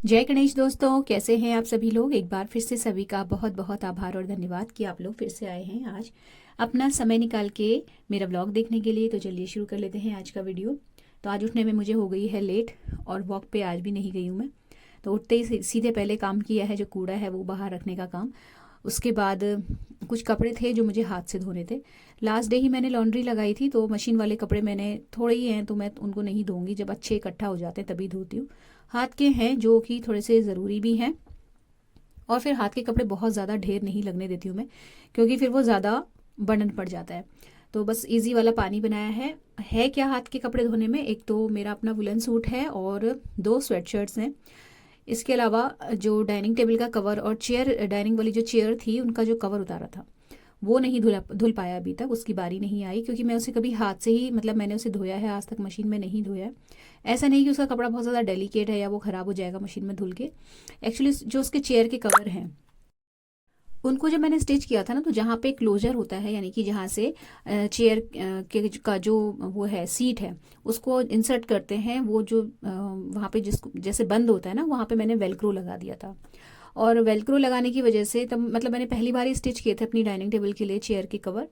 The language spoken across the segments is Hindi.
जय गणेश दोस्तों, कैसे हैं आप सभी लोग। एक बार फिर से सभी का बहुत बहुत आभार और धन्यवाद कि आप लोग फिर से आए हैं आज अपना समय निकाल के मेरा ब्लॉग देखने के लिए। तो चलिए शुरू कर लेते हैं आज का वीडियो। तो आज उठने में मुझे हो गई है लेट और वॉक पे आज भी नहीं गई हूँ मैं। तो उठते ही सीधे पहले काम किया है, जो कूड़ा है वो बाहर रखने का काम। उसके बाद कुछ कपड़े थे जो मुझे हाथ से धोने थे। लास्ट डे ही मैंने लॉन्ड्री लगाई थी, तो मशीन वाले कपड़े मैंने थोड़े ही हैं तो मैं उनको नहीं धोऊंगी, जब अच्छे इकट्ठा हो जाते हैं तभी धोती हूँ। हाथ के हैं जो कि थोड़े से ज़रूरी भी हैं, और फिर हाथ के कपड़े बहुत ज़्यादा ढेर नहीं लगने देती हूँ मैं, क्योंकि फिर वो ज़्यादा बर्डन पड़ जाता है। तो बस इजी वाला पानी बनाया है क्या हाथ के कपड़े धोने में। एक तो मेरा अपना वुलन सूट है और 2 स्वेटशर्ट्स हैं। इसके अलावा जो डाइनिंग टेबल का कवर और चेयर, डाइनिंग वाली जो चेयर थी उनका जो कवर उतारा था वो नहीं धुल पाया अभी तक, उसकी बारी नहीं आई, क्योंकि मैं उसे कभी हाथ से ही, मतलब मैंने उसे धोया है, आज तक मशीन में नहीं धोया। ऐसा नहीं कि उसका कपड़ा बहुत ज़्यादा डेलिकेट है या वो ख़राब हो जाएगा मशीन में धुल के। एक्चुअली जो उसके चेयर के कवर हैं उनको जब मैंने स्टिच किया था ना, तो जहाँ पे क्लोजर होता है, यानी कि जहाँ से चेयर के का जो वो है सीट है उसको इंसर्ट करते हैं, वो जो वहाँ पे जिसको जैसे बंद होता है ना, वहाँ पे मैंने वेलक्रो लगा दिया था। और वेलक्रो लगाने की वजह से तब, मतलब मैंने पहली बार ही स्टिच किए थे अपनी डाइनिंग टेबल के लिए चेयर के कवर।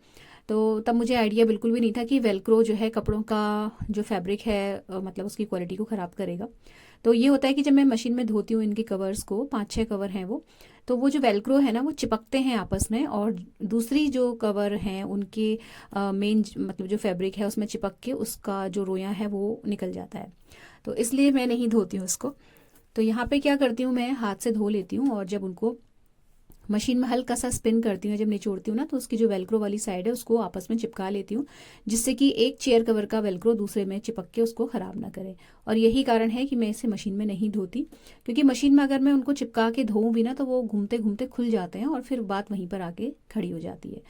तो तब मुझे आइडिया बिल्कुल भी नहीं था कि वेलक्रो जो है कपड़ों का जो फैब्रिक है मतलब उसकी क्वालिटी को ख़राब करेगा। तो ये होता है कि जब मैं मशीन में धोती हूँ इनके कवर्स को, 5-6 कवर हैं वो, तो वो जो वेलक्रो है ना वो चिपकते हैं आपस में, और दूसरी जो कवर हैं उनके मेन मतलब जो फैब्रिक है उसमें चिपक के उसका जो रोया है वो निकल जाता है। तो इसलिए मैं नहीं धोती हूँ उसको। तो यहाँ पे क्या करती हूँ, मैं हाथ से धो लेती हूँ, और जब उनको मशीन में हल्का सा स्पिन करती हूँ, जब निचोड़ती हूँ ना, तो उसकी जो वेलक्रो वाली साइड है उसको आपस में चिपका लेती हूँ, जिससे कि एक चेयर कवर का वेलक्रो दूसरे में चिपक के उसको ख़राब ना करे। और यही कारण है कि मैं इसे मशीन में नहीं धोती, क्योंकि मशीन में अगर मैं उनको चिपका के धोऊँ भी ना तो वो घूमते घूमते खुल जाते हैं और फिर बात वहीं पर आके खड़ी हो जाती है।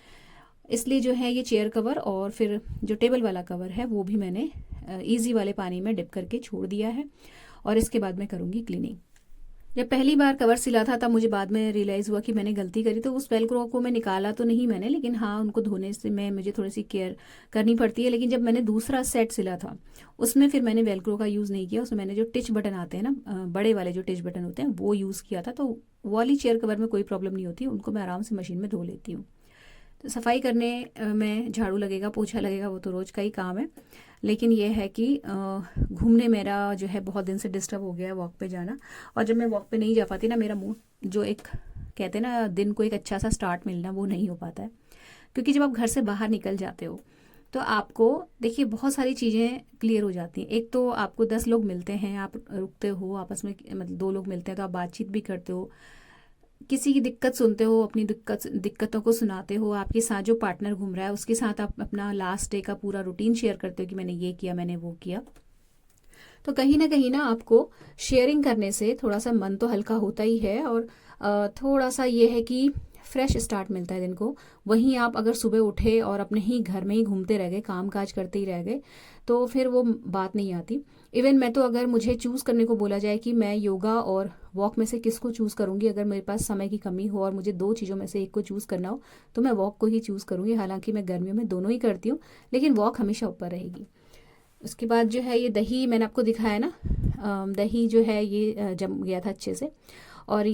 इसलिए जो है ये चेयर कवर और फिर जो टेबल वाला कवर है वो भी मैंने ईजी वाले पानी में डिप करके छोड़ दिया है, और इसके बाद मैं करूँगी क्लीनिंग। जब पहली बार कवर सिला था तब मुझे बाद में रियलाइज़ हुआ कि मैंने गलती करी, तो उस वेलक्रो को मैं निकाला तो नहीं मैंने, लेकिन हाँ उनको धोने से मैं मुझे थोड़ी सी केयर करनी पड़ती है। लेकिन जब मैंने दूसरा सेट सिला था उसमें फिर मैंने वेलक्रो का यूज़ नहीं किया, उसमें मैंने जो टिच बटन आते हैं ना, बड़े वाले जो टिच बटन होते हैं वो यूज़ किया था। तो वो वाली चेयर कवर में कोई प्रॉब्लम नहीं होती, उनको मैं आराम से मशीन में धो लेती हूँ। तो सफाई करने में झाड़ू लगेगा, पोछा लगेगा, वो तो रोज़ का ही काम है। लेकिन यह है कि घूमने मेरा जो है बहुत दिन से डिस्टर्ब हो गया है वॉक पे जाना, और जब मैं वॉक पे नहीं जा पाती ना, मेरा मूड जो एक कहते हैं ना दिन को एक अच्छा सा स्टार्ट मिलना, वो नहीं हो पाता है। क्योंकि जब आप घर से बाहर निकल जाते हो तो आपको देखिए बहुत सारी चीज़ें क्लियर हो जाती हैं। एक तो आपको 10 लोग मिलते हैं, आप रुकते हो आपस में, मतलब 2 लोग मिलते हैं तो आप बातचीत भी करते हो, किसी की दिक्कत सुनते हो, अपनी दिक्कतों को सुनाते हो, आपके साथ जो पार्टनर घूम रहा है उसके साथ आप अपना लास्ट डे का पूरा रूटीन शेयर करते हो कि मैंने ये किया, मैंने वो किया। तो कहीं ना आपको शेयरिंग करने से थोड़ा सा मन तो हल्का होता ही है, और थोड़ा सा ये है कि फ्रेश स्टार्ट मिलता है दिन को। वहीं आप अगर सुबह उठे और अपने ही घर में ही घूमते रह गए, काम काज करते ही रह गए, तो फिर वो बात नहीं आती। इवन मैं तो, अगर मुझे चूज़ करने को बोला जाए कि मैं योगा और वॉक में से किसको चूज़ करूँगी, अगर मेरे पास समय की कमी हो और मुझे 2 चीज़ों में से एक को चूज़ करना हो, तो मैं वॉक को ही चूज़ करूँगी। हालांकि मैं गर्मियों में दोनों ही करती हूँ, लेकिन वॉक हमेशा ऊपर रहेगी। उसके बाद जो है ये दही मैंने आपको दिखाया ना, दही जो है ये जम गया था अच्छे से। और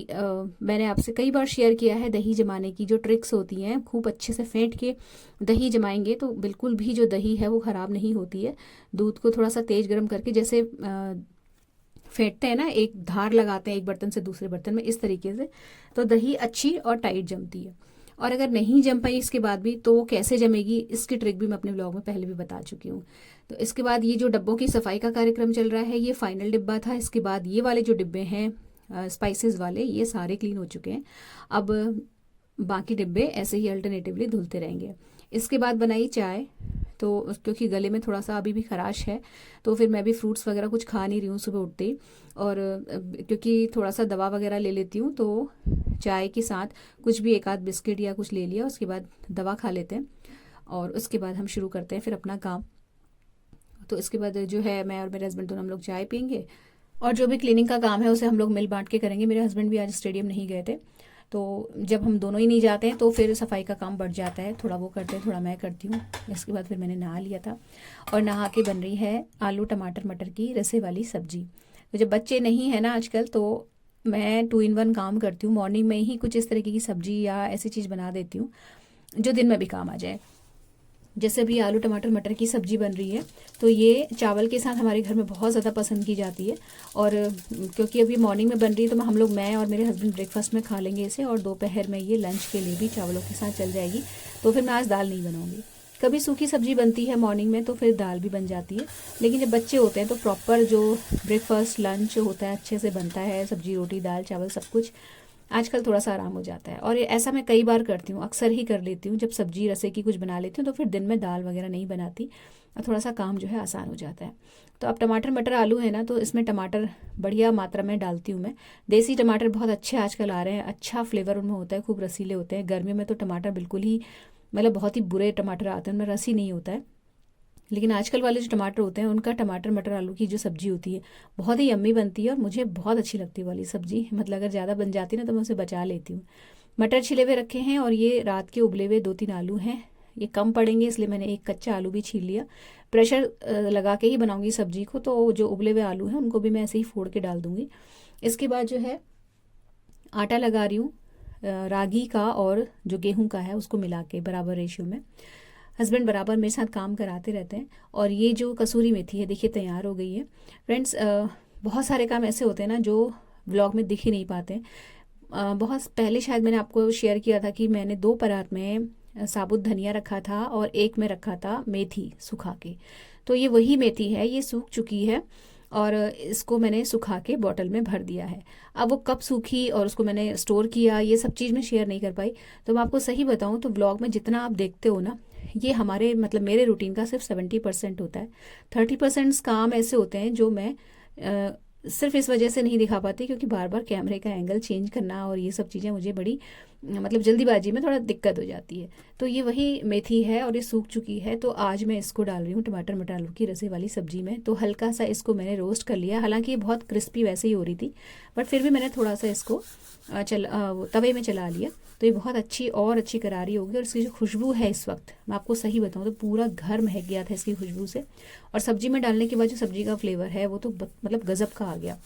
मैंने आपसे कई बार शेयर किया है दही जमाने की जो ट्रिक्स होती हैं, खूब अच्छे से फेंट के दही जमाएंगे तो बिल्कुल भी जो दही है वो ख़राब नहीं होती है। दूध को थोड़ा सा तेज़ गर्म करके, जैसे फेंटते हैं ना, एक धार लगाते हैं एक बर्तन से दूसरे बर्तन में, इस तरीके से तो दही अच्छी और टाइट जमती है। और अगर नहीं जम पाई इसके बाद भी, तो वो कैसे जमेगी इसकी ट्रिक भी मैं अपने ब्लॉग में पहले भी बता चुकी हूँ। तो इसके बाद ये जो डब्बों की सफाई का कार्यक्रम चल रहा है, ये फाइनल डिब्बा था। इसके बाद ये वाले जो डिब्बे हैं स्पाइसेस वाले, ये सारे क्लीन हो चुके हैं। अब बाकी डिब्बे ऐसे ही अल्टरनेटिवली धुलते रहेंगे। इसके बाद बनाई चाय, तो क्योंकि गले में थोड़ा सा अभी भी खराश है, तो फिर मैं भी फ्रूट्स वगैरह कुछ खा नहीं रही हूँ सुबह उठते ही, और क्योंकि थोड़ा सा दवा वगैरह ले लेती हूँ, तो चाय के साथ कुछ भी एक आध बिस्किट या कुछ ले लिया, उसके बाद दवा खा लेते हैं, और उसके बाद हम शुरू करते हैं फिर अपना काम। तो इसके बाद जो है मैं और मेरे हस्बैंड दोनों हम लोग चाय पियेंगे, और जो भी क्लीनिंग का काम है उसे हम लोग मिल बांट के करेंगे। मेरे हस्बैंड भी आज स्टेडियम नहीं गए थे, तो जब हम दोनों ही नहीं जाते हैं तो फिर सफाई का काम बढ़ जाता है, थोड़ा वो करते हैं थोड़ा मैं करती हूँ। इसके बाद फिर मैंने नहा लिया था, और नहा के बन रही है आलू टमाटर मटर की रसे वाली सब्जी। तो जब बच्चे नहीं है ना आजकल, तो मैं 2 in 1 काम करती हूँ। मॉर्निंग में ही कुछ इस तरीके की सब्जी या ऐसी चीज़ बना देती हूँ जो दिन में भी काम आ जाए। जैसे अभी आलू टमाटर मटर की सब्जी बन रही है, तो ये चावल के साथ हमारे घर में बहुत ज़्यादा पसंद की जाती है। और क्योंकि अभी मॉर्निंग में बन रही है तो हम लोग, मैं और मेरे हस्बैंड ब्रेकफास्ट में खा लेंगे इसे, और दोपहर में ये लंच के लिए भी चावलों के साथ चल जाएगी। तो फिर मैं आज दाल नहीं बनाऊँगी। कभी सूखी सब्जी बनती है मॉर्निंग में तो फिर दाल भी बन जाती है, लेकिन जब बच्चे होते हैं तो प्रॉपर जो ब्रेकफास्ट लंच होता है अच्छे से बनता है, सब्जी रोटी दाल चावल सब कुछ। आजकल थोड़ा सा आराम हो जाता है, और ऐसा मैं कई बार करती हूँ, अक्सर ही कर लेती हूँ। जब सब्जी रसे की कुछ बना लेती हूँ तो फिर दिन में दाल वगैरह नहीं बनाती, और थोड़ा सा काम जो है आसान हो जाता है। तो अब टमाटर मटर आलू है ना, तो इसमें टमाटर बढ़िया मात्रा में डालती हूँ मैं। देसी टमाटर बहुत अच्छे आजकल आ रहे हैं, अच्छा फ्लेवर उनमें होता है, खूब रसीले होते हैं। गर्मियों में तो टमाटर बिल्कुल ही, मतलब बहुत ही बुरे टमाटर आते हैं, उनमें रस ही नहीं होता है। लेकिन आजकल वाले जो टमाटर होते हैं उनका टमाटर मटर आलू की जो सब्ज़ी होती है बहुत ही यम्मी बनती है, और मुझे बहुत अच्छी लगती है वाली सब्ज़ी। मतलब अगर ज़्यादा बन जाती है ना तो मैं उसे बचा लेती हूँ। मटर छिले हुए रखे हैं, और ये रात के उबले हुए 2-3 आलू हैं। ये कम पड़ेंगे इसलिए मैंने एक कच्चा आलू भी छील लिया। प्रेशर लगा के ही बनाऊंगी सब्जी को, तो जो उबले हुए आलू हैं उनको भी मैं ऐसे ही फोड़ के डाल दूंगी। इसके बाद जो है आटा लगा रही हूँ रागी का, और जो गेहूं का है उसको मिला के बराबर रेशियो में। हस्बैंड बराबर मेरे साथ काम कराते रहते हैं। और ये जो कसूरी मेथी है देखिए तैयार हो गई है। फ्रेंड्स, बहुत सारे काम ऐसे होते हैं ना जो व्लॉग में दिख ही नहीं पाते हैं। बहुत पहले शायद मैंने आपको शेयर किया था कि मैंने 2 परात में साबुत धनिया रखा था, और एक में रखा था मेथी सुखा के। तो ये वही मेथी है, ये सूख चुकी है, और इसको मैंने सुखा के बॉटल में भर दिया है। अब वो कब सूखी और उसको मैंने स्टोर किया, ये सब चीज़ मैं शेयर नहीं कर पाई। तो मैं आपको सही बताऊं तो व्लॉग में जितना आप देखते हो ना, ये हमारे मतलब मेरे रूटीन का सिर्फ 70% होता है। 30% काम ऐसे होते हैं जो मैं सिर्फ इस वजह से नहीं दिखा पाती क्योंकि बार बार कैमरे का एंगल चेंज करना और ये सब चीज़ें मुझे बड़ी मतलब जल्दीबाजी में थोड़ा दिक्कत हो जाती है। तो ये वही मेथी है और ये सूख चुकी है। तो आज मैं इसको डाल रही हूँ टमाटर मटर आलू की रसे वाली सब्जी में। तो हल्का सा इसको मैंने रोस्ट कर लिया, हालांकि ये बहुत क्रिस्पी वैसे ही हो रही थी, बट फिर भी मैंने थोड़ा सा इसको तवे में चला लिया। तो ये बहुत अच्छी और अच्छी करारी होगी। और इसकी जो खुशबू है इस वक्त मैं आपको सही बताऊँ तो पूरा घर महक गया था इसकी खुशबू से। और सब्जी में डालने के बाद जो सब्जी का फ्लेवर है वो तो मतलब गजब का आ गया।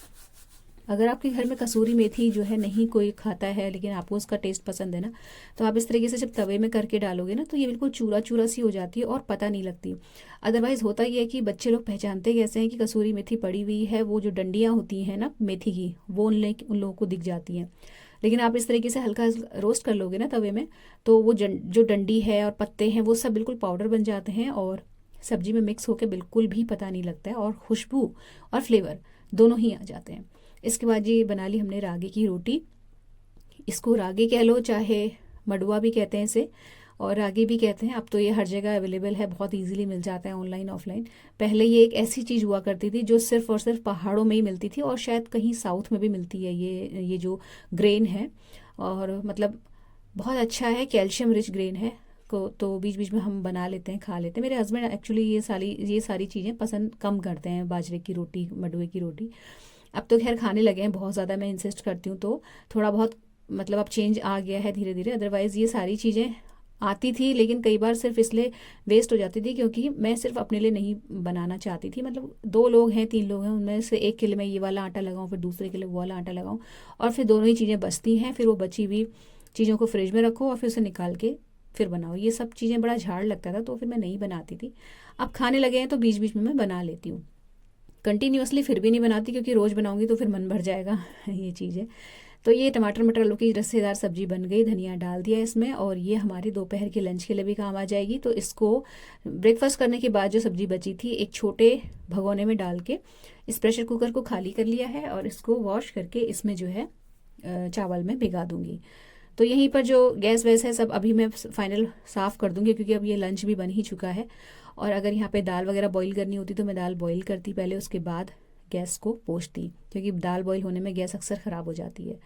अगर आपके घर में कसूरी मेथी जो है नहीं कोई खाता है लेकिन आपको उसका टेस्ट पसंद है ना, तो आप इस तरीके से जब तवे में करके डालोगे ना तो ये बिल्कुल चूरा चूरा सी हो जाती है और पता नहीं लगती। अदरवाइज़ होता ही है कि बच्चे लोग पहचानते कैसे हैं कि कसूरी मेथी पड़ी हुई है, वो जो डंडियाँ होती हैं ना मेथी की वो उन लोगों को दिख जाती हैं। लेकिन आप इस तरीके से हल्का रोस्ट कर लोगे ना तवे में तो वो जो डंडी है और पत्ते हैं वो सब बिल्कुल पाउडर बन जाते हैं और सब्जी में मिक्स होकर बिल्कुल भी पता नहीं लगता है और खुशबू और फ्लेवर दोनों ही आ जाते हैं। इसके बाद ये बना ली हमने रागी की रोटी। इसको रागी कह लो चाहे मडुआ भी कहते हैं इसे और रागी भी कहते हैं। अब तो ये हर जगह अवेलेबल है, बहुत इजीली मिल जाता है ऑनलाइन ऑफलाइन। पहले ये एक ऐसी चीज़ हुआ करती थी जो सिर्फ और सिर्फ पहाड़ों में ही मिलती थी और शायद कहीं साउथ में भी मिलती है ये जो ग्रेन है। और मतलब बहुत अच्छा है, कैल्शियम रिच ग्रेन है को तो बीच बीच में हम बना लेते हैं खा लेते हैं। मेरे हस्बैंड एक्चुअली ये सारी चीज़ें पसंद कम करते हैं, बाजरे की रोटी मडुए की रोटी। अब तो खैर खाने लगे हैं बहुत ज़्यादा, मैं इंसिस्ट करती हूँ तो थोड़ा बहुत मतलब अब चेंज आ गया है धीरे धीरे। अदरवाइज़ ये सारी चीज़ें आती थी लेकिन कई बार सिर्फ इसलिए वेस्ट हो जाती थी क्योंकि मैं सिर्फ अपने लिए नहीं बनाना चाहती थी। मतलब 2 लोग हैं 3 लोग हैं, उनमें से एक के लिए मैं ये वाला आटा लगाऊं फिर दूसरे के लिए वो वाला आटा लगाऊं और फिर दोनों ही चीज़ें बचती हैं। फिर वो बची हुई चीज़ों को फ्रिज में रखो और फिर उसे निकाल के फिर बनाओ, ये सब चीज़ें बड़ा झाड़ लगता था तो फिर मैं नहीं बनाती थी। अब खाने लगे हैं तो बीच बीच में मैं बना लेती हूँ, कंटिन्यूअसली फिर भी नहीं बनाती क्योंकि रोज़ बनाऊंगी तो फिर मन भर जाएगा ये चीज़ें। तो ये टमाटर मटर आलू की रसेदार सब्जी बन गई, धनिया डाल दिया इसमें और ये हमारे दोपहर के लंच के लिए भी काम आ जाएगी। तो इसको ब्रेकफास्ट करने के बाद जो सब्जी बची थी एक छोटे भगोने में डाल के इस प्रेशर कुकर को खाली कर लिया है और इसको वॉश करके इसमें जो है चावल में भिगा दूंगी। तो यहीं पर जो गैस वैस है सब अभी मैं फाइनल साफ़ कर दूंगी क्योंकि अब ये लंच भी बन ही चुका है। और अगर यहाँ पे दाल वगैरह बॉईल करनी होती तो मैं दाल बॉईल करती पहले, उसके बाद गैस को पोंछती क्योंकि दाल बॉईल होने में गैस अक्सर ख़राब हो जाती है।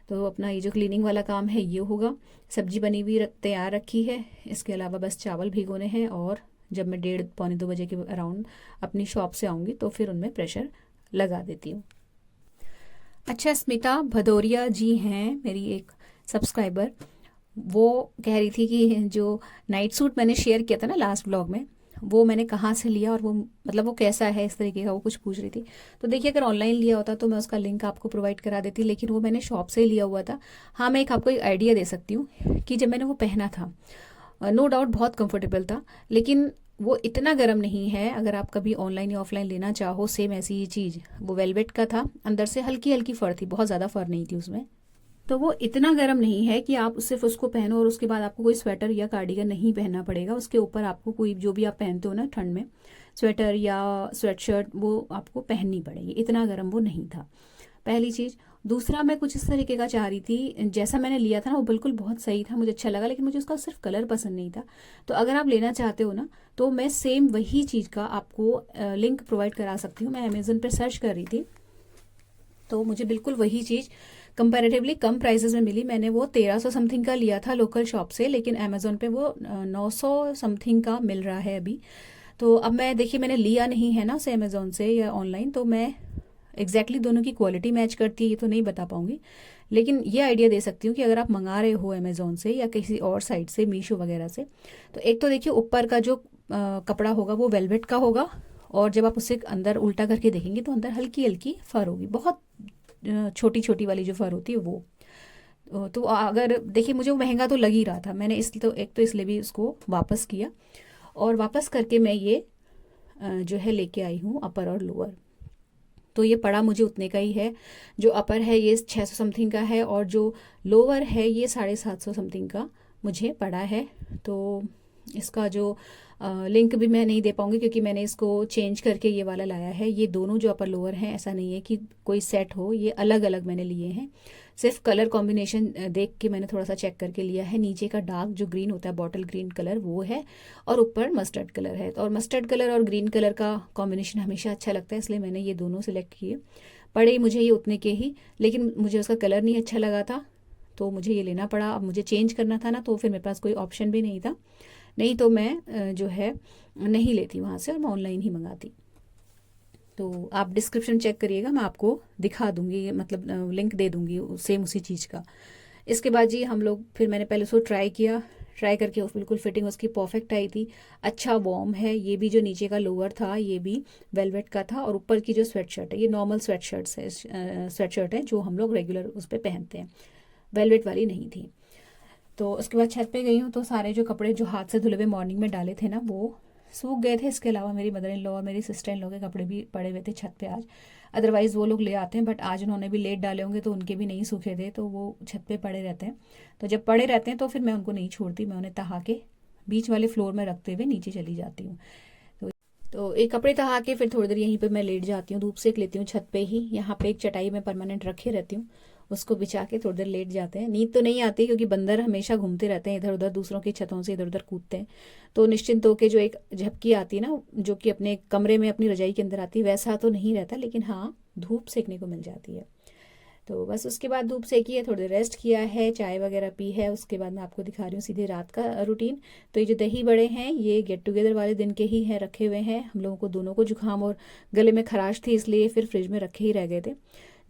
तो अपना ये जो क्लीनिंग वाला काम है ये होगा। सब्जी बनी हुई तैयार रखी है, इसके अलावा बस चावल भिगोने हैं और जब मैं 1:30-2 बजे के अराउंड अपनी शॉप से आऊँगी तो फिर उनमें प्रेशर लगा देती हूँ। अच्छा, स्मिता भदौरिया जी हैं मेरी एक सब्सक्राइबर, वो कह रही थी कि जो नाइट सूट मैंने शेयर किया था ना लास्ट ब्लॉग में, वो मैंने कहाँ से लिया और वो मतलब वो कैसा है इस तरीके का, वो कुछ पूछ रही थी। तो देखिए, अगर ऑनलाइन लिया होता तो मैं उसका लिंक आपको प्रोवाइड करा देती, लेकिन वो मैंने शॉप से ही लिया हुआ था। हाँ, मैं एक आपको एक आइडिया दे सकती हूँ कि जब मैंने वो पहना था, नो डाउट बहुत कंफर्टेबल था, लेकिन वो इतना गर्म नहीं है। अगर आप कभी ऑनलाइन या ऑफलाइन लेना चाहो सेम ऐसी ही चीज़, वो वेलवेट का था, अंदर से हल्की हल्की फर थी, बहुत ज़्यादा फर नहीं थी उसमें। तो वो इतना गर्म नहीं है कि आप सिर्फ उसको पहनो और उसके बाद आपको कोई स्वेटर या कार्डिगन नहीं पहनना पड़ेगा। उसके ऊपर आपको कोई जो भी आप पहनते हो ना ठंड में, स्वेटर या स्वेटशर्ट, वो आपको पहननी पड़ेगी। इतना गर्म वो नहीं था, पहली चीज़। दूसरा, मैं कुछ इस तरीके का चाह रही थी, जैसा मैंने लिया था ना वो बिल्कुल बहुत सही था, मुझे अच्छा लगा, लेकिन मुझे उसका सिर्फ कलर पसंद नहीं था। तो अगर आप लेना चाहते हो ना, तो मैं सेम वही चीज़ का आपको लिंक प्रोवाइड करा सकती हूँ। मैं अमेजोन पर सर्च कर रही थी, तो मुझे बिल्कुल वही चीज़ कंपैरेटिवली कम प्राइसेस में मिली। मैंने वो 1300 समथिंग का लिया था लोकल शॉप से, लेकिन अमेजोन पे वो 900 समथिंग का मिल रहा है अभी। तो अब मैं देखिए, मैंने लिया नहीं है ना उसे अमेजोन से या ऑनलाइन, तो मैं एग्जैक्टली दोनों की क्वालिटी मैच करती है ये तो नहीं बता पाऊंगी, लेकिन ये आइडिया दे सकती हूँ कि अगर आप मंगा रहे हो अमेजोन से या किसी और साइट से, मीशो वगैरह से, तो एक तो देखिए ऊपर का जो कपड़ा होगा वो वेलवेट का होगा, और जब आप उसे अंदर उल्टा करके देखेंगे तो अंदर हल्की हल्की फर होगी, बहुत छोटी छोटी वाली जो फर होती है वो। तो अगर देखिए, मुझे वो महंगा तो लग ही रहा था, मैंने इस तो एक तो इसलिए भी उसको वापस किया, और वापस करके मैं ये जो है लेके आई हूँ अपर और लोअर। तो ये पड़ा मुझे उतने का ही है। जो अपर है ये 600 समथिंग का है, और जो लोअर है ये 750 समथिंग का मुझे पड़ा है। तो इसका जो लिंक भी मैं नहीं दे पाऊंगी, क्योंकि मैंने इसको चेंज करके ये वाला लाया है। ये दोनों जो अपर लोअर हैं, ऐसा नहीं है कि कोई सेट हो, ये अलग अलग मैंने लिए हैं। सिर्फ कलर कॉम्बिनेशन देख के मैंने थोड़ा सा चेक करके लिया है। नीचे का डार्क जो ग्रीन होता है, बॉटल ग्रीन कलर, वो है, और ऊपर मस्टर्ड कलर है। और मस्टर्ड कलर और ग्रीन कलर का कॉम्बिनेशन हमेशा अच्छा लगता है, इसलिए मैंने ये दोनों सिलेक्ट किए। पड़े मुझे ये उतने के ही, लेकिन मुझे उसका कलर नहीं अच्छा लगा था, तो मुझे ये लेना पड़ा। अब मुझे चेंज करना था ना, तो फिर मेरे पास कोई ऑप्शन भी नहीं था, नहीं तो मैं जो है नहीं लेती वहाँ से और मैं ऑनलाइन ही मंगाती। तो आप डिस्क्रिप्शन चेक करिएगा, मैं आपको दिखा दूंगी, मतलब लिंक दे दूंगी सेम उसी चीज़ का। इसके बाद जी हम लोग, फिर मैंने पहले उसको ट्राई किया, ट्राई करके बिल्कुल फिटिंग उसकी परफेक्ट आई थी। अच्छा वार्म है ये भी, जो नीचे का लोअर था ये भी वेलवेट का था, और ऊपर की जो स्वेटशर्ट है ये नॉर्मल स्वेटशर्ट्स है, स्वेटशर्ट है जो हम लोग रेगुलर उस पर पहनते हैं, वेलवेट वाली नहीं थी। तो उसके बाद छत पे गई हूँ, तो सारे जो कपड़े जो हाथ से धुले हुए मॉर्निंग में डाले थे ना वो सूख गए थे। इसके अलावा मेरी मदर इन लॉ और मेरी सिस्टर इन लॉ के कपड़े भी पड़े हुए थे छत पे आज। अदरवाइज़ वो लोग ले आते हैं, बट आज उन्होंने भी लेट डाले होंगे तो उनके भी नहीं सूखे थे, तो वो छत पे पड़े रहते हैं। तो जब पड़े रहते हैं तो फिर मैं उनको नहीं छोड़ती, मैं उन्हें तहा के बीच वाले फ्लोर में रखते हुए नीचे चली जाती हूँ। तो एक कपड़े तहा के फिर थोड़ी देर यहीं पे मैं लेट जाती हूँ, धूप सेक लेती हूँ छत पे ही। यहाँ पे एक चटाई में परमानेंट रखे रहती हूँ, उसको बिछा के थोड़ी देर लेट जाते हैं। नींद तो नहीं आती, क्योंकि बंदर हमेशा घूमते रहते हैं इधर उधर, दूसरों की छतों से इधर उधर कूदते हैं। तो निश्चिंत होकर जो एक झपकी आती है ना, जो कि अपने कमरे में अपनी रजाई के अंदर आती है, वैसा तो नहीं रहता, लेकिन हाँ धूप सेकने को मिल जाती है। तो बस उसके बाद धूप सेकी है, थोड़ी देर रेस्ट किया है, चाय वगैरह पी है। उसके बाद मैं आपको दिखा रही हूँ सीधे रात का रूटीन। तो ये जो दही बड़े हैं ये गेट टुगेदर वाले दिन के ही हैं, रखे हुए हैं। हम लोगों को दोनों को जुकाम और गले में खराश थी, इसलिए फिर फ्रिज में रखे ही रह गए थे।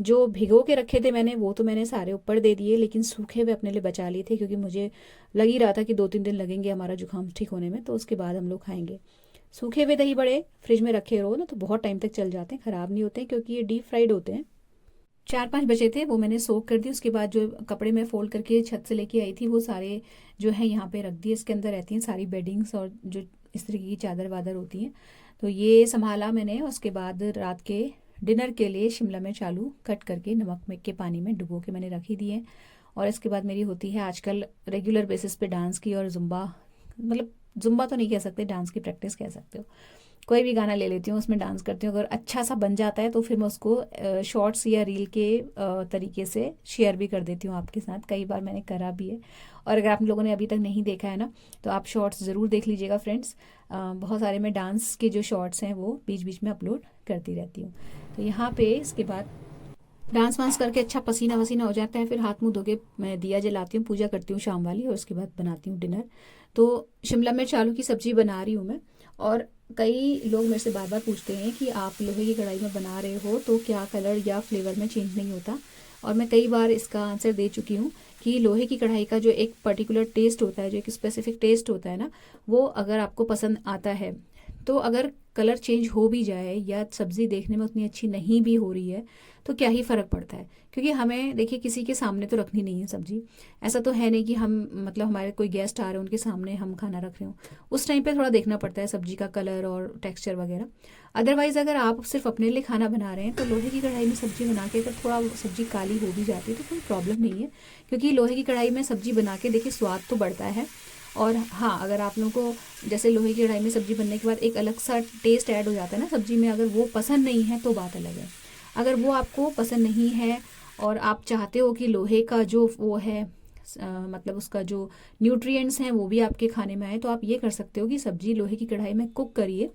जो भिगो के रखे थे मैंने, वो तो मैंने सारे ऊपर दे दिए, लेकिन सूखे हुए अपने लिए बचा लिए थे, क्योंकि मुझे लग ही रहा था कि 2-3 दिन लगेंगे हमारा जुकाम ठीक होने में, तो उसके बाद हम लोग खाएंगे। सूखे हुए दही बड़े फ्रिज में रखे रहो ना तो बहुत टाइम तक चल जाते हैं, ख़राब नहीं होते हैं, क्योंकि ये डीप फ्राइड होते हैं। 4-5 बचे थे, वो मैंने सोक कर दी। उसके बाद जो कपड़े मैं फोल्ड करके छत से लेके आई थी, वो सारे जो है यहाँ पे रख दिए। इसके अंदर रहती हैं सारी बेडिंग्स और जो इस तरीके की चादर वादर होती हैं, तो ये संभाला मैंने। उसके बाद रात के डिनर के लिए शिमला मिर्च आलू कट करके नमक में के पानी में डुबो के मैंने रखी दिए। और इसके बाद मेरी होती है आजकल रेगुलर बेसिस पे डांस की और जुम्बा, मतलब जुम्बा तो नहीं कह सकते, डांस की प्रैक्टिस कह सकते हो। कोई भी गाना ले लेती हूँ, उसमें डांस करती हूँ। अगर अच्छा सा बन जाता है तो फिर मैं उसको शॉर्ट्स या रील के तरीके से शेयर भी कर देती हूँ आपके साथ, कई बार मैंने करा भी है। और अगर आप लोगों ने अभी तक नहीं देखा है ना, तो आप शॉर्ट्स ज़रूर देख लीजिएगा फ्रेंड्स। बहुत सारे मैं डांस के जो शॉर्ट्स हैं वो बीच बीच में अपलोड करती रहती हूँ। तो यहाँ पे इसके बाद डांस वांस करके अच्छा पसीना वसीना हो जाता है, फिर हाथ मुंह धो के मैं दिया जलाती हूँ, पूजा करती हूँ शाम वाली, और उसके बाद बनाती हूँ डिनर। तो शिमला मिर्च आलू की सब्जी बना रही हूँ मैं। और कई लोग मेरे से बार बार पूछते हैं कि आप लोहे की कढ़ाई में बना रहे हो तो क्या कलर या फ्लेवर में चेंज नहीं होता, और मैं कई बार इसका आंसर दे चुकी हूँ कि लोहे की कढ़ाई का जो एक पर्टिकुलर टेस्ट होता है, जो एक स्पेसिफिक टेस्ट होता है ना, वो अगर आपको पसंद आता है तो अगर कलर चेंज हो भी जाए या सब्ज़ी देखने में उतनी अच्छी नहीं भी हो रही है तो क्या ही फ़र्क पड़ता है, क्योंकि हमें देखिए किसी के सामने तो रखनी नहीं है सब्ज़ी। ऐसा तो है नहीं कि हम मतलब हमारे कोई गेस्ट आ रहे हैं उनके सामने हम खाना रख रहे हो, उस टाइम पे थोड़ा देखना पड़ता है सब्ज़ी का कलर और टेक्सचर वगैरह। अदरवाइज़ अगर आप सिर्फ अपने लिए खाना बना रहे हैं तो लोहे की कढ़ाई में सब्ज़ी बना के अगर थोड़ा सब्ज़ी काली हो भी जाती है तो कोई प्रॉब्लम नहीं है, क्योंकि लोहे की कढ़ाई में सब्ज़ी बना के देखिए स्वाद तो बढ़ता है। और हाँ, अगर आप लोगों को जैसे लोहे की कढ़ाई में सब्ज़ी बनने के बाद एक अलग सा टेस्ट ऐड हो जाता है ना सब्ज़ी में, अगर वो पसंद नहीं है तो बात अलग है। अगर वो आपको पसंद नहीं है और आप चाहते हो कि लोहे का जो वो है मतलब उसका जो न्यूट्रिएंट्स हैं वो भी आपके खाने में आए, तो आप ये कर सकते हो कि सब्ज़ी लोहे की कढ़ाई में कुक करिए,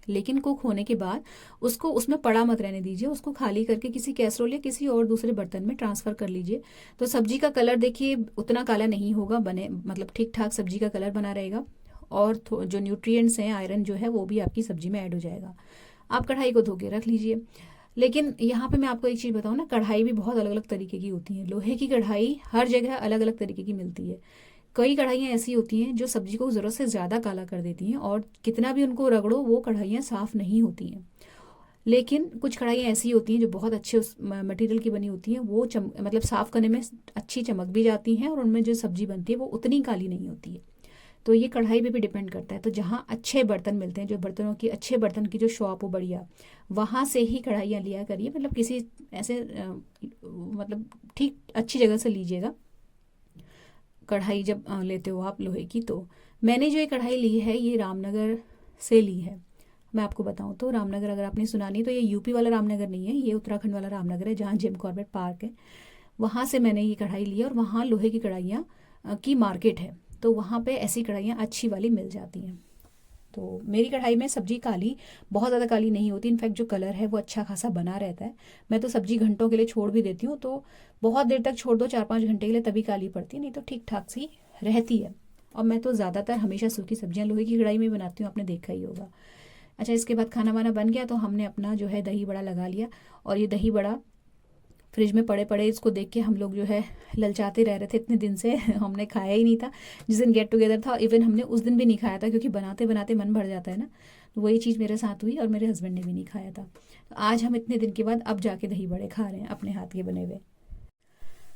लेकिन कुक होने के बाद उसको उसमें पड़ा मत रहने दीजिए, उसको खाली करके किसी कैसरोल या किसी और दूसरे बर्तन में ट्रांसफ़र कर लीजिए। तो सब्जी का कलर देखिए उतना काला नहीं होगा, बने मतलब ठीक ठाक सब्जी का कलर बना रहेगा, और जो न्यूट्रिएंट्स हैं आयरन जो है वो भी आपकी सब्जी में ऐड हो जाएगा। आप कढ़ाई को धो के रख लीजिए। लेकिन यहाँ पे मैं आपको एक चीज़ बताऊँ ना, कढ़ाई भी बहुत अलग अलग तरीके की होती है। लोहे की कढ़ाई हर जगह अलग अलग तरीके की मिलती है। कई कढ़ाइयाँ ऐसी होती हैं जो सब्जी को ज़रूरत से ज़्यादा काला कर देती हैं और कितना भी उनको रगड़ो वो कढ़ाइयाँ साफ़ नहीं होती हैं। लेकिन कुछ कढ़ाइयाँ ऐसी होती हैं जो बहुत अच्छे उस मटेरियल की बनी होती हैं, वो मतलब साफ़ करने में अच्छी चमक भी जाती हैं और उनमें जो सब्जी बनती है वो उतनी काली नहीं होती है। तो ये कढ़ाई पे भी डिपेंड करता है। तो जहाँ अच्छे बर्तन मिलते हैं, जो बर्तनों की अच्छे बर्तन की जो शॉप हो बढ़िया, वहाँ से ही कढ़ाइयाँ लिया करिए। मतलब किसी ऐसे मतलब ठीक अच्छी जगह से लीजिएगा कढ़ाई जब लेते हो आप लोहे की। तो मैंने जो ये कढ़ाई ली है ये रामनगर से ली है। मैं आपको बताऊं तो रामनगर, अगर आपने सुना नहीं तो ये यूपी वाला रामनगर नहीं है, ये उत्तराखंड वाला रामनगर है जहाँ जिम कॉर्बेट पार्क है, वहाँ से मैंने ये कढ़ाई ली है। और वहाँ लोहे की कढ़ाइयाँ की मार्केट है, तो वहाँ पे ऐसी कढ़ाइयाँ अच्छी वाली मिल जाती हैं। तो मेरी कढ़ाई में सब्जी काली बहुत ज़्यादा काली नहीं होती, इनफैक्ट जो कलर है वो अच्छा खासा बना रहता है। मैं तो सब्जी घंटों के लिए छोड़ भी देती हूँ, तो बहुत देर तक छोड़ दो 4-5 घंटे के लिए, तभी काली पड़ती है, नहीं तो ठीक ठाक सी रहती है। और मैं तो ज़्यादातर हमेशा सूखी सब्जियाँ लोहे की कढ़ाई में बनाती हूँ, आपने देखा ही होगा। अच्छा, इसके बाद खाना वाना बन गया तो हमने अपना जो है दही बड़ा लगा लिया, और ये दही बड़ा फ्रिज में पड़े पड़े इसको देख के हम लोग जो है ललचाते रह रहे थे इतने दिन से हमने खाया ही नहीं था। जिस दिन गेट टुगेदर था इवन हमने उस दिन भी नहीं खाया था, क्योंकि बनाते बनाते मन भर जाता है ना। तो वही चीज़ मेरे साथ हुई और मेरे हस्बैंड ने भी नहीं खाया था। तो आज हम इतने दिन के बाद अब जाके दही बड़े खा रहे हैं अपने हाथ के बने हुए।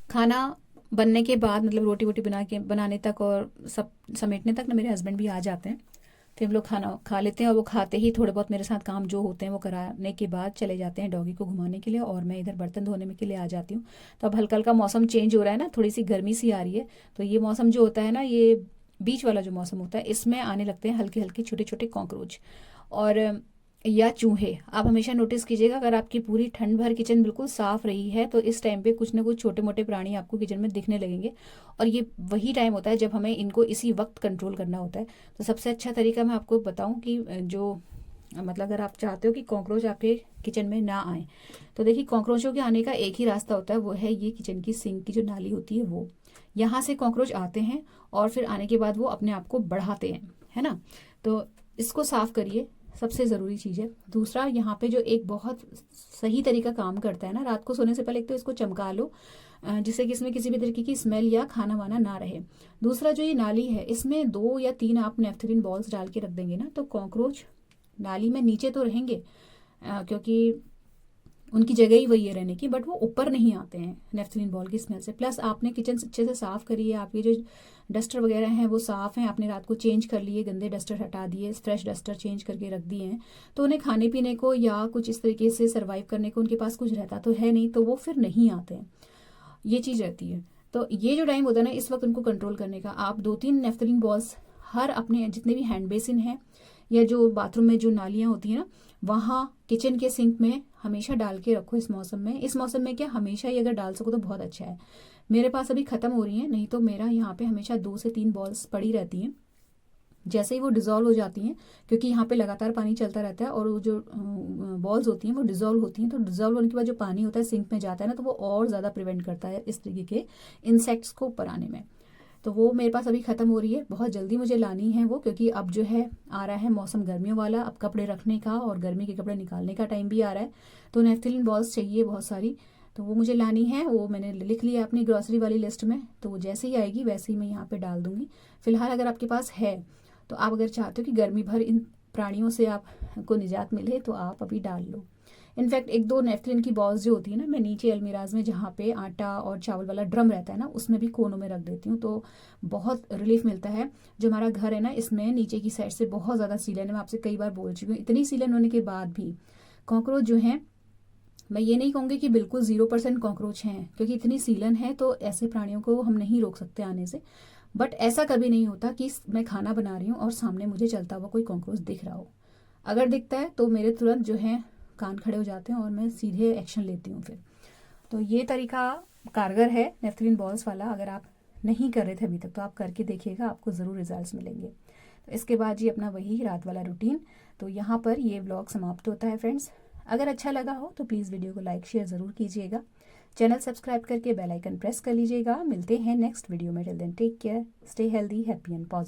खाना बनने के बाद मतलब रोटी वोटी बनाने तक और सब समेटने तक ना मेरे हस्बैंड भी आ जाते हैं। फिर हम लोग खाना खा लेते हैं और वो खाते ही थोड़े बहुत मेरे साथ काम जो होते हैं वो कराने के बाद चले जाते हैं डॉगी को घुमाने के लिए, और मैं इधर बर्तन धोने में के लिए आ जाती हूँ। तो अब हल्का हल्का मौसम चेंज हो रहा है ना, थोड़ी सी गर्मी सी आ रही है। तो ये मौसम जो होता है ना, ये बीच वाला जो मौसम होता है, इसमें आने लगते हैं हल्के हल्के छोटे छोटे कॉकरोच और या चूहे। आप हमेशा नोटिस कीजिएगा, अगर आपकी पूरी ठंड भर किचन बिल्कुल साफ़ रही है तो इस टाइम पे कुछ ना कुछ छोटे मोटे प्राणी आपको किचन में दिखने लगेंगे, और ये वही टाइम होता है जब हमें इनको इसी वक्त कंट्रोल करना होता है। तो सबसे अच्छा तरीका मैं आपको बताऊं कि जो मतलब अगर आप चाहते हो कि कॉकरोच आपके किचन में ना आए, तो देखिए कॉकरोचों के आने का एक ही रास्ता होता है, वो है ये किचन की सिंक की जो नाली होती है वो, यहाँ से कॉकरोच आते हैं और फिर आने के बाद वो अपने आप को बढ़ाते हैं, है ना। तो इसको साफ़ करिए, सबसे ज़रूरी चीज़ है। दूसरा, यहाँ पे जो एक बहुत सही तरीका काम करता है ना, रात को सोने से पहले एक तो इसको चमका लो जिससे कि इसमें किसी भी तरीके की स्मेल या खाना वाना ना रहे। दूसरा, जो ये नाली है इसमें 2 या 3 आप नेफ्थलीन बॉल्स डाल के रख देंगे ना, तो कॉकरोच नाली में नीचे तो रहेंगे क्योंकि उनकी जगह ही वही है रहने की, बट वो ऊपर नहीं आते हैं नेफ्थलीन बॉल की स्मेल से। प्लस आपने किचन अच्छे से साफ़ करी है, आपके जो डस्टर वगैरह हैं वो साफ़ हैं, आपने रात को चेंज कर लिए, गंदे डस्टर हटा दिए, फ्रेश डस्टर चेंज करके रख दिए हैं, तो उन्हें खाने पीने को या कुछ इस तरीके से सर्वाइव करने को उनके पास कुछ रहता तो है नहीं, तो वो फिर नहीं आते हैं, ये चीज़ रहती है। तो ये जो टाइम होता है ना इस वक्त उनको कंट्रोल करने का, आप 2-3 नेफ्थलीन बॉल्स हर अपने जितने भी हैंड बेसिन हैं या जो बाथरूम में जो नालियाँ होती हैं ना, वहाँ किचन के सिंक में हमेशा डाल के रखो। इस मौसम में क्या, हमेशा ही अगर डाल सको तो बहुत अच्छा है। मेरे पास अभी ख़त्म हो रही हैं, नहीं तो मेरा यहाँ पे हमेशा 2 से 3 बॉल्स पड़ी रहती हैं। जैसे ही वो डिज़ोल्व हो जाती हैं, क्योंकि यहाँ पे लगातार पानी चलता रहता है और वो जो बॉल्स होती हैं वो डिज़ोल्व होती हैं, तो डिज़ोल्व होने के बाद जो पानी होता है सिंक में जाता है ना, तो वो और ज़्यादा प्रिवेंट करता है इस तरीके के इंसेक्ट्स को ऊपर आने में। तो वो मेरे पास अभी ख़त्म हो रही है, बहुत जल्दी मुझे लानी है वो, क्योंकि अब जो है आ रहा है मौसम गर्मियों वाला, अब कपड़े रखने का और गर्मी के कपड़े निकालने का टाइम भी आ रहा है। तो नेफ्थलीन बॉल्स चाहिए बहुत सारी, तो वो मुझे लानी है। वो मैंने लिख लिया अपनी ग्रॉसरी वाली लिस्ट में, तो वो जैसे ही आएगी वैसे ही मैं यहाँ पे डाल दूँगी। फिलहाल अगर आपके पास है तो आप अगर चाहते हो कि गर्मी भर इन प्राणियों से आपको निजात मिले तो आप अभी डाल लो। इनफैक्ट 1-2 नेफ्थलिन की बॉल्स जो होती है ना, मैं नीचे अलमीराज में जहाँ पे आटा और चावल वाला ड्रम रहता है ना, उसमें भी कोनों में रख देती हूँ, तो बहुत रिलीफ मिलता है। जो हमारा घर है ना, इसमें नीचे की साइड से बहुत ज़्यादा सीलन है, मैं आपसे कई बार बोल चुकी हूँ। इतनी सीलन होने के बाद भी कॉकरोच जो हैं, मैं ये नहीं कहूँगी कि बिल्कुल 0% कॉकरोच हैं, क्योंकि इतनी सीलन है तो ऐसे प्राणियों को हम नहीं रोक सकते आने से। बट ऐसा कभी नहीं होता कि मैं खाना बना रही हूँ और सामने मुझे चलता हुआ कोई कॉकरोच दिख रहा हो। अगर दिखता है तो मेरे तुरंत जो है कान खड़े हो जाते हैं और मैं सीधे एक्शन लेती हूँ फिर। तो ये तरीका कारगर है नेफ्थलीन बॉल्स वाला। अगर आप नहीं कर रहे थे अभी तक तो आप करके देखिएगा, आपको ज़रूर रिजल्ट्स मिलेंगे। तो इसके बाद जी अपना वही रात वाला रूटीन। तो यहाँ पर ये व्लॉग समाप्त होता है फ्रेंड्स। अगर अच्छा लगा हो तो प्लीज़ वीडियो को लाइक शेयर ज़रूर कीजिएगा। चैनल सब्सक्राइब करके बेल आइकन प्रेस कर लीजिएगा। मिलते हैं नेक्स्ट वीडियो में। Till then take care, stay healthy, happy and positive.